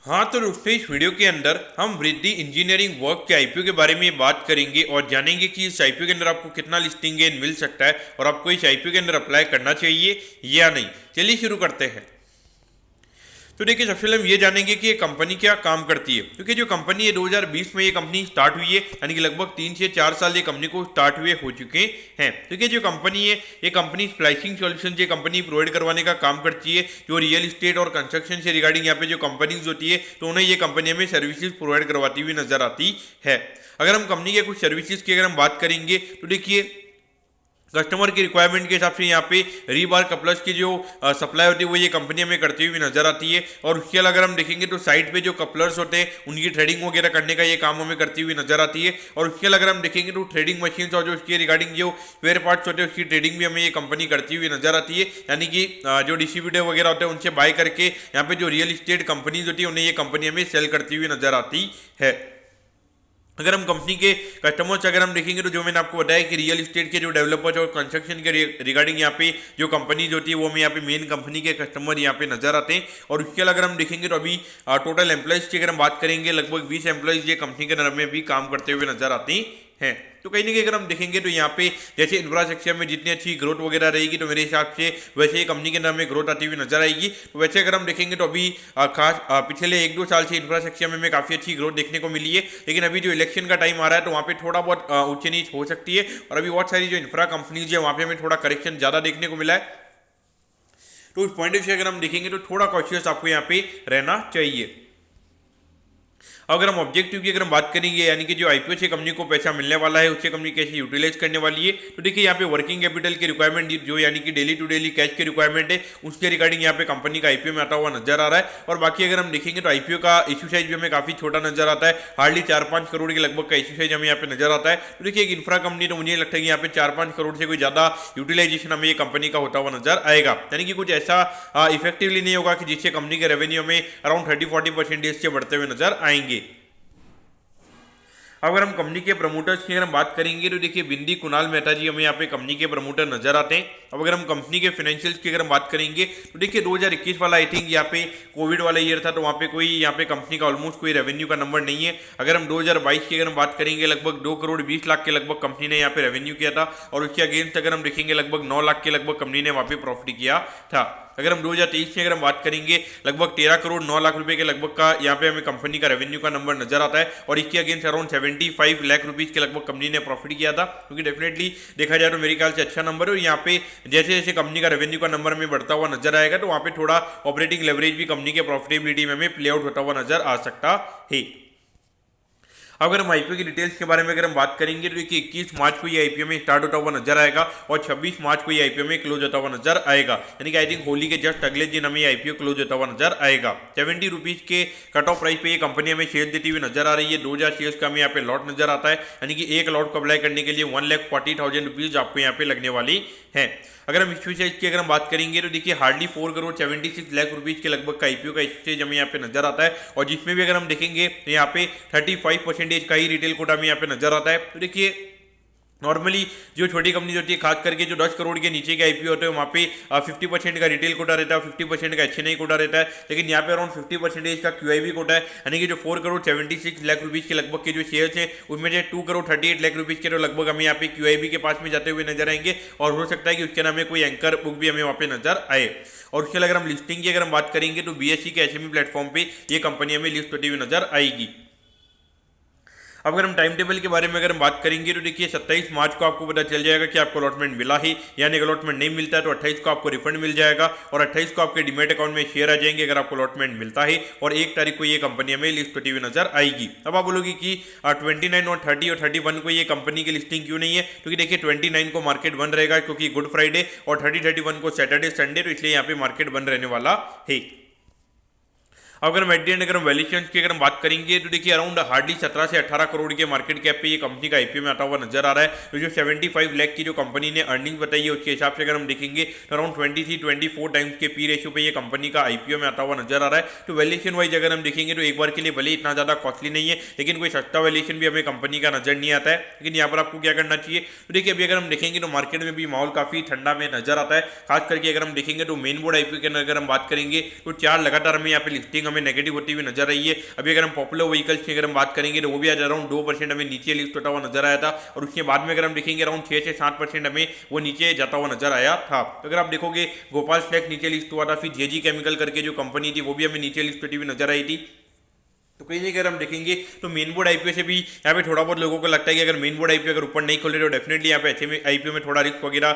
हाँ, तो दोस्तों इस वीडियो के अंदर हम वृद्धि इंजीनियरिंग वर्क के आईपीओ के बारे में बात करेंगे और जानेंगे कि इस आईपीओ के अंदर आपको कितना लिस्टिंग गेन मिल सकता है और आपको इस आईपीओ के अंदर अप्लाई करना चाहिए या नहीं। चलिए शुरू करते हैं। तो देखिए, सबसे पहले हम ये जानेंगे कि ये कंपनी क्या काम करती है, क्योंकि जो कंपनी है 2020 में ये कंपनी स्टार्ट हुई है, यानी कि लगभग 3 से 4 साल ये कंपनी को स्टार्ट हुए हो चुके हैं। क्योंकि जो कंपनी है ये कंपनी स्प्लाइसिंग सॉल्यूशन ये कंपनी प्रोवाइड करवाने का काम करती है, जो रियल इस्टेट और कंस्ट्रक्शन से रिगार्डिंग यहाँ पे जो कंपनीज होती है तो उन्हें ये कंपनी हमें सर्विसेज प्रोवाइड करवाती हुई नजर आती है। अगर हम कंपनी के कुछ सर्विसेज की अगर हम बात करेंगे तो देखिए, कस्टमर की रिक्वायरमेंट के हिसाब से यहाँ पे रीबार कपलर्स की जो सप्लाई होती है वो ये कंपनी हमें करती हुई नजर आती है। और उसके अलावा अगर हम देखेंगे तो साइट पे जो कपलर्स होते हैं उनकी ट्रेडिंग वगैरह करने का ये काम हमें करती हुई नजर आती है। और उसके अलावा अगर हम देखेंगे तो ट्रेडिंग मशीन और जो उसके रिगार्डिंग जो स्पेयर पार्ट्स होते हैं उसकी ट्रेडिंग भी हमें ये कंपनी करती हुई नजर आती है। यानी कि जो डिस्ट्रीब्यूटर वगैरह होते हैं उनसे बाय करके यहाँ पे जो रियल इस्टेट कंपनीज होती है उन्हें ये कंपनी हमें सेल करती हुई नजर आती है। अगर हम कंपनी के कस्टमर्स अगर हम देखेंगे तो जो मैंने आपको बताया कि रियल इस्टेट के जो डेवलपर्स और कंस्ट्रक्शन के रिगार्डिंग यहाँ पे जो कंपनीज होती है वो हमें यहाँ पे मेन कंपनी के कस्टमर यहाँ पे नजर आते हैं। और उसके अलावा अगर हम देखेंगे तो अभी टोटल एम्प्लॉइज की अगर हम बात करेंगे लगभग 20 एम्प्लॉइज ये कंपनी के अंदर में भी काम करते हुए नजर आते हैं। तो कहीं ना कहीं अगर हम देखेंगे तो यहाँ पे जैसे इंफ्रास्ट्रक्चर में जितनी अच्छी ग्रोथ वगैरह रहेगी तो मेरे हिसाब से वैसे ही कंपनी के अंदर में ग्रोथ आती हुई नजर आएगी। तो वैसे अगर हम देखेंगे तो अभी खास पिछले 1-2 साल से इंफ्रास्ट्रक्चर में हमें काफ़ी अच्छी ग्रोथ देखने को मिली है, लेकिन अभी जो इलेक्शन का टाइम आ रहा है तो वहाँ पे थोड़ा बहुत ऊंचे नीच हो सकती है। और अभी बहुत सारी जो इंफ्रा कंपनीज है वहाँ पे हमें थोड़ा करेक्शन ज़्यादा देखने को मिला है। तो उस पॉइंट ऑफ व्यू अगर हम देखेंगे तो थोड़ा कॉशियस आपको यहाँ पे रहना चाहिए। अगर हम ऑब्जेक्टिव की अगर हम बात करेंगे, यानी कि जो आईपीओ से कंपनी को पैसा मिलने वाला है उससे कंपनी कैसे यूटिलाइज करने वाली है, तो देखिए यहाँ पे वर्किंग कैपिटल की रिक्वायरमेंट जो यानी कि डेली टू डेली कैश की रिक्वायरमेंट है उसके रिगार्डिंग यहाँ पे कंपनी का आईपीओ में आता हुआ नजर आ रहा है। और बाकी अगर हम देखेंगे तो आईपीओ का इश्यू साइज भी हमें काफी छोटा नजर आता है, हार्डली 4-5 करोड़ के लगभग का इश्यू साइज हमें यहाँ पे नजर आता है। तो देखिए, एक इंफ्रा कंपनी तो मुझे लगता है कि यहाँ पे 4-5 करोड़ से कोई ज्यादा यूटिलाइजेशन हमें ये कंपनी का होता हुआ नजर आएगा, यानी कि कुछ ऐसा इफेक्टिवली नहीं होगा कि जिससे कंपनी के रेवेन्यू में अराउंड 30-40% से बढ़ते हुए नजर आएंगे। अगर हम कंपनी के प्रमोटर्स की अगर हम बात करेंगे तो देखिए, बिंदी कुणाल मेहता जी हमें यहाँ पे कंपनी के प्रमोटर नजर आते हैं। अब अगर हम कंपनी के फाइनेंशियल्स की अगर हम बात करेंगे तो देखिए, 2021 वाला आई थिंक यहाँ पे कोविड वाला ईयर था, तो वहाँ पे कोई यहाँ पे कंपनी का ऑलमोस्ट कोई रेवेन्यू का नंबर नहीं है। अगर हम 2022 की अगर हम बात करेंगे लगभग 2 करोड़ 20 लाख के लगभग कंपनी ने यहाँ पे रेवेन्यू किया था। और उसके अगेंस्ट अगर हम देखेंगे लगभग 9 लाख के लगभग कंपनी ने वहाँ पे प्रॉफिट किया था। अगर हम 2023 में अगर हम बात करेंगे लगभग 13 करोड़ 9 लाख रुपए के लगभग का यहाँ पे हमें कंपनी का रेवेन्यू का नंबर नजर आता है। और इसके अगेंस्ट अराउंड 75 लाख रुपीज के लगभग कंपनी ने प्रॉफिट किया था, क्योंकि डेफिनेटली देखा जाए तो मेरे ख्याल से अच्छा नंबर है। और यहाँ पे जैसे जैसे कंपनी का रेवेन्यू का नंबर हमें बढ़ता हुआ नजर आएगा तो वहाँ पे थोड़ा ऑपरेटिंग लेवरेज भी कंपनी के प्रॉफिटेबिलिटी में हमें प्ले आउट होता हुआ नजर आ सकता है। अगर हम आईपीओ की डिटेल्स के बारे में अगर हम बात करेंगे तो देखिए, 21 मार्च को ये आईपीओ में स्टार्ट होता हुआ नजर आएगा और 26 मार्च को ये आईपीओ में क्लोज होता हुआ नजर आएगा, यानी कि आई थिंक होली के जस्ट अगले दिन हमें आईपीओ क्लोज होता हुआ नजर आएगा। 70 रुपीज के कट ऑफ प्राइस पे ये कंपनी हमें शेयर देती हुई नजर आ रही है। 2000 शेयर्स का हमें यहाँ पे लॉट नजर आता है, यानी कि एक लॉट को अप्लाई करने के लिए 1,40,000 रुपीज आपको यहाँ पे लगने वाली है। अगर हम इश्यू साइज की अगर हम बात करेंगे तो देखिए, हार्डली 4 करोड़ 76 लाख रुपीज के लगभग का आईपीओ का इश्यू साइज हमें यहाँ पे नजर आता है। और जिसमें भी अगर हम देखेंगे तो यहाँ पे 35% का ही रिटेल कोटा हमें यहाँ पे नजर आता है। तो देखिए, नॉर्मली जो छोटी कंपनी होती है, खास करके जो 10 करोड़ के नीचे के आईपीओ होते हैं वहाँ पे 50% का रिटेल कोटा रहता है, 50% का एचएनआई कोटा रहता है। लेकिन यहाँ पे अराउंड 50% का क्यूआईबी कोटा है, यानी कि जो 4 करोड़ 76 लाख रुपीज के लगभग के जो शेयर्स हैं उसमें जो 2 करोड़ 38 लाख रुपीज के तो लगभग हमें यहाँ पे क्यूआईबी के पास में जाते हुए नजर आएंगे। और हो सकता है कि उसके नाम में कोई एंकर बुक भी हमें वहाँ पे नजर आए। और उसके अगर हम लिस्टिंग की अगर हम बात करेंगे तो बीएसई के एसएमई प्लेटफॉर्म पे ये कंपनी हमें लिस्ट होती हुई नजर आएगी। अब अगर हम टाइम टेबल के बारे में अगर हम बात करेंगे तो देखिए, 27 मार्च को आपको पता चल जाएगा कि आपको अलॉटमेंट मिला ही, यानी अलॉटमेंट नहीं मिलता है तो 28 को आपको रिफंड मिल जाएगा और 28 को आपके डीमेट अकाउंट में शेयर आ जाएंगे अगर आपको अलॉटमेंट मिलता है। और 1 तारीख को ये कंपनी हमें लिस्ट होती हुई नजर आएगी। अब आप बोलोगे कि 29 और 30 और 31 को ये कंपनी की लिस्टिंग क्यों नहीं है, क्योंकि देखिए 29 को मार्केट बंद रहेगा क्योंकि गुड फ्राइडे, और 30-31 को सैटरडे संडे, तो इसलिए यहाँ पे मार्केट बंद रहने वाला है। अगर हम एट द एंड अगर हम वैल्यूएशन की अगर हम बात करेंगे तो देखिए, अराउंड हार्डली 17 से 18 करोड़ के मार्केट कैप पे ये कंपनी का आईपीओ में आता हुआ नजर आ रहा है। तो जो 75 लाख की जो कंपनी ने अर्निंग बताई है उसके हिसाब से अगर हम देखेंगे तो अराउंड 23-24 टाइम्स के पी रेशियो पे ये कंपनी का आईपीओ में आता हुआ नजर आ रहा है। तो वैल्यूएशन वाइज अगर हम देखेंगे तो एक बार के लिए भले इतना ज्यादा कॉस्टली नहीं है, लेकिन कोई सस्ता वैल्यूएशन भी हमें कंपनी का नजर नहीं आता है। लेकिन यहाँ पर आपको क्या करना चाहिए, तो देखिए अभी अगर हम देखेंगे तो मार्केट में भी माहौल काफी ठंडा में नजर आता है। खास करके अगर हम देखेंगे तो मेन बोर्ड आईपीओ के अगर हम बात करेंगे तो 4 लगातार हमें यहाँ पे लिस्टिंग हमें नेगेटिव होती हुई नजर आई है। अभी अगर हम पॉपुलर व्हीकल्स की अगर हम बात करेंगे तो वो भी आज अराउंड 2% हमें नीचे लिस्ट होता हुआ नजर आया था, और उसके बाद में अगर हम देखेंगे अराउंड 6 से 7% हमें वो नीचे जाता हुआ नजर आया था। तो अगर आप देखोगे गोपाल स्लैक्स नीचे लिस्ट हुआ था, फिर जेजी केमिकल करके जो कंपनी थी वो भी हमें नीचे लिस्ट होती हुई नजर आई थी। तो कहीं नहीं, अगर हम देखेंगे तो मेन बोर्ड आईपीओ से भी यहाँ पे थोड़ा बहुत लोगों को लगता है कि अगर मेन बोर्ड आईपीओ अगर ऊपर नहीं खोले तो डेफिनेटली यहाँ पे अच्छे आईपीओ में थोड़ा रिस्क वगैरह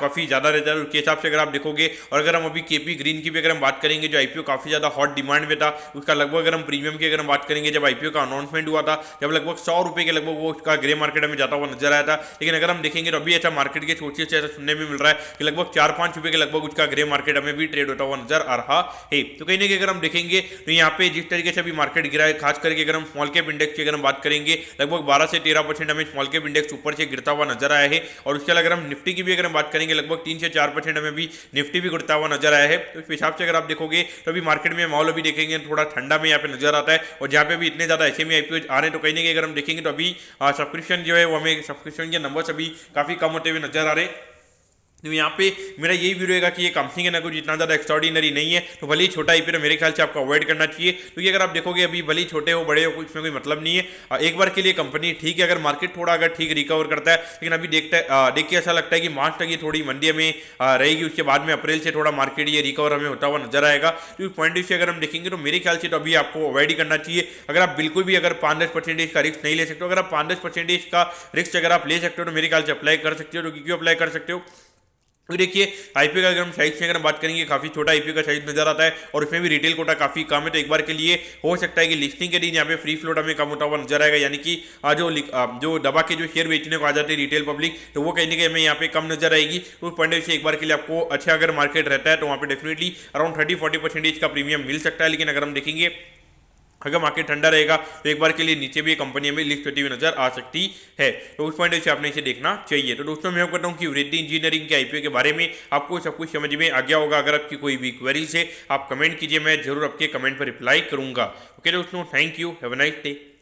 काफी ज्यादा रहता है उसके हिसाब से अगर आप देखोगे। और अगर हम अभी केपी ग्रीन की भी अगर हम बात करेंगे, जो आईपीओ काफी ज्यादा हॉट डिमांड में था, उसका लगभग अगर हम प्रीमियम की अगर हम बात करेंगे, जब आईपीओ का अनाउंसमेंट हुआ था जब लगभग 100 रुपए के लगभग वो उसका ग्रे मार्केट में जाता हुआ नजर आया था। लेकिन अगर हम देखेंगे तो अभी ऐसा मार्केट के सोर्सेज से ऐसा सुनने में मिल रहा है कि लगभग 4-5 रुपए के लगभग उसका ग्रे मार्केट हमें भी ट्रेड होता हुआ नजर आ रहा है। तो कहीं ना कहीं अगर हम देखेंगे तो यहाँ पे जिस तरीके से अभी मार्केट गिरा है, खास करके अगर हम स्मॉल कैप इंडेक्स की अगर हम बात करेंगे, लगभग 12 से 13% हमें स्मॉल कैप इंडेक्स ऊपर से गिरता हुआ नजर आया है। और उसके अलावा अगर हम निफ्टी की भी अगर हम बात करेंगे, लगभग 3 से 4% हमें भी निफ्टी भी गिरता हुआ नजर आया है। तो इस हिसाब से अगर आप देखोगे तो अभी मार्केट में माहौल अभी देखेंगे थोड़ा ठंडा में यहाँ पे नजर आता है, और जहाँ पे भी इतने ज्यादा एसएमई आईपीओ आ रहे हैं, तो कहीं ना कहीं अगर हम देखेंगे तो अभी सब्सक्रिप्शन जो है वो हमें सब्सक्रिप्शन के नंबर्स अभी काफी कम होते हुए नजर आ रहे हैं। तो यहाँ पे मेरा यही व्यू रहेगा कि ये कंपनी के ना कुछ इतना ज़्यादा एक्स्ट्रॉर्डिनरी नहीं है, तो भले ही छोटा आईपीओ मेरे ख्याल से आपको अवॉइड करना चाहिए, क्योंकि अगर आप देखोगे अभी भले ही छोटे हो बड़े हो इसमें कोई मतलब नहीं है। एक बार के लिए कंपनी ठीक है, अगर मार्केट थोड़ा अगर ठीक रिकवर करता है, लेकिन अभी देख के ऐसा लगता है कि मार्च तक ये थोड़ी मंदी में रहेगी, उसके बाद में अप्रैल से थोड़ा मार्केट ये रिकवर हमें होता हुआ नजर आएगा। तो इस पॉइंट से अगर हम देखेंगे तो मेरे ख्याल से तो अभी आपको अवॉइड ही करना चाहिए। अगर आप बिल्कुल भी अगर 5-10% का रिस्क नहीं ले सकते हो, अगर आप 5-10% का रिस्क अगर आप ले सकते हो तो मेरे ख्याल से अप्लाई कर सकते हो। तो क्यों अप्लाई कर सकते हो? तो देखिए आईपीओ का अगर हम साइज की अगर हम बात करेंगे, काफी छोटा आईपीओ का साइज नजर आता है, और उसमें भी रिटेल कोटा काफी कम है। तो एक बार के लिए हो सकता है कि लिस्टिंग के दिन यहाँ पे फ्री फ्लोट हमें कम होता हुआ नजर आएगा, यानी कि जो दबा के जो शेयर बेचने को आ जाते हैं रिटेल पब्लिक, तो वो कहीं ना कहीं हमें यहाँ पे कम नजर आएगी। तो उस पॉइंट से एक बार के लिए आपको अच्छा अगर मार्केट रहता है तो वहाँ पे डेफिनेटली अराउंड 30-40% का प्रीमियम मिल सकता है। लेकिन अगर हम देखेंगे अगर मार्केट ठंडा रहेगा तो एक बार के लिए नीचे भी कंपनी में लिस्ट होती हुई नजर आ सकती है। तो उस पॉइंट से आपने इसे देखना चाहिए। तो दोस्तों मैं कहता हूँ कि वृद्धि इंजीनियरिंग के आईपीओ के बारे में आपको सब कुछ समझ में आ गया होगा। अगर आपकी कोई भी क्वेरीज है आप कमेंट कीजिए, मैं जरूर आपके कमेंट पर रिप्लाई करूंगा। ओके दोस्तों, thank you, have a nice day.